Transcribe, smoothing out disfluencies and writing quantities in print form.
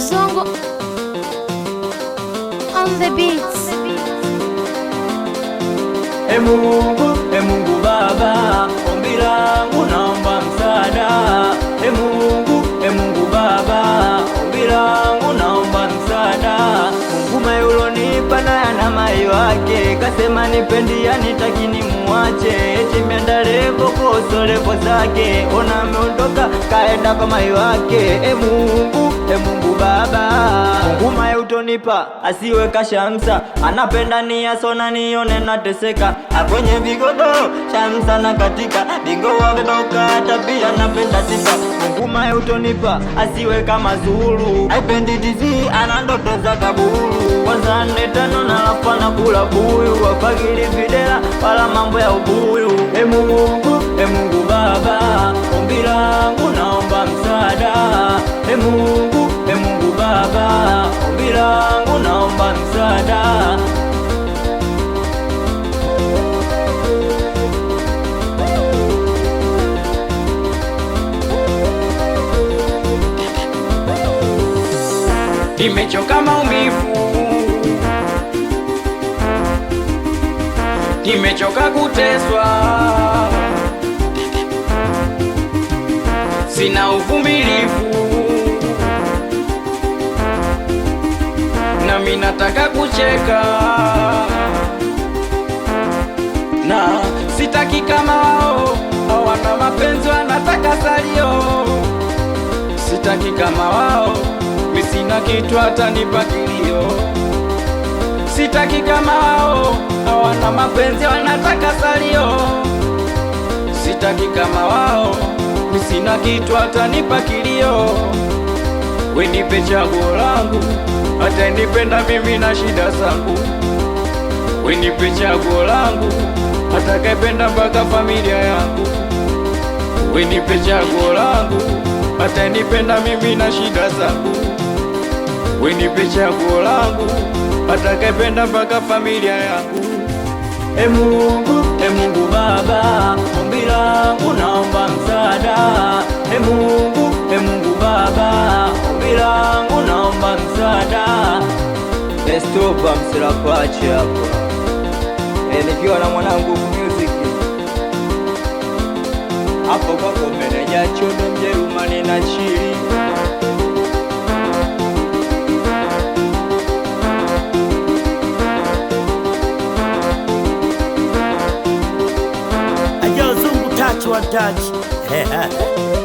Zongo on the beats. Mungu Baba, ombi langu naomba msaada. Mungu Baba, ombi langu naomba msaada. Mungu mai ulonipa na yana mai wake, kasema nipendia nitaki nimuache, eti miandalevo kosolevo zake, ona ameondoka kaenda kwa mai wake. Mungu Baba, Mungu mai utonipa asiwe kashamsa, anapenda niasona nione nateseka, kwenye vigodo shamsa na katika bingo wakitoka hata pia napenda sifa. Mungu mai utonipa asiwe kama Zulu, aipendi tizi ana ndoto za kaburu, kwanza netano na lafana kula buyu, wafagili videla wala mambo ya ubuyu. Mungu Baba, ombi langu naomba msaada. Mungu Baba, ombi langu naomba msaada. Nimechoka maumivu, nimechoka kuteswa, sina uvumilivu, nami nataka kucheka, na sitaki kama wao hawana mapenzi wanataka salio, sitaki kama wao sina kitu hata nipakilio, sitaki kama wao hawana mapenzi wanataka salio, sitaki kama wao sina kitu hata nipakilio. We nipe chaguo langu, hata nipenda mimi na shida zangu. We nipe chaguo langu, hata kaipenda mpaka familia yangu. We nipe chaguo langu, hata nipenda mimi na shida zangu. We nipe chaguo langu, atakayependa mpaka familia yangu. Mungu Baba, ombi langu naomba msaada. Mungu Baba, ombi langu naomba msaada. Estopa msirapachi hapa, nikiwa na mwanangu music hapo kwako meneja chodo Mjerumani na Chili. Zungu touch one touch.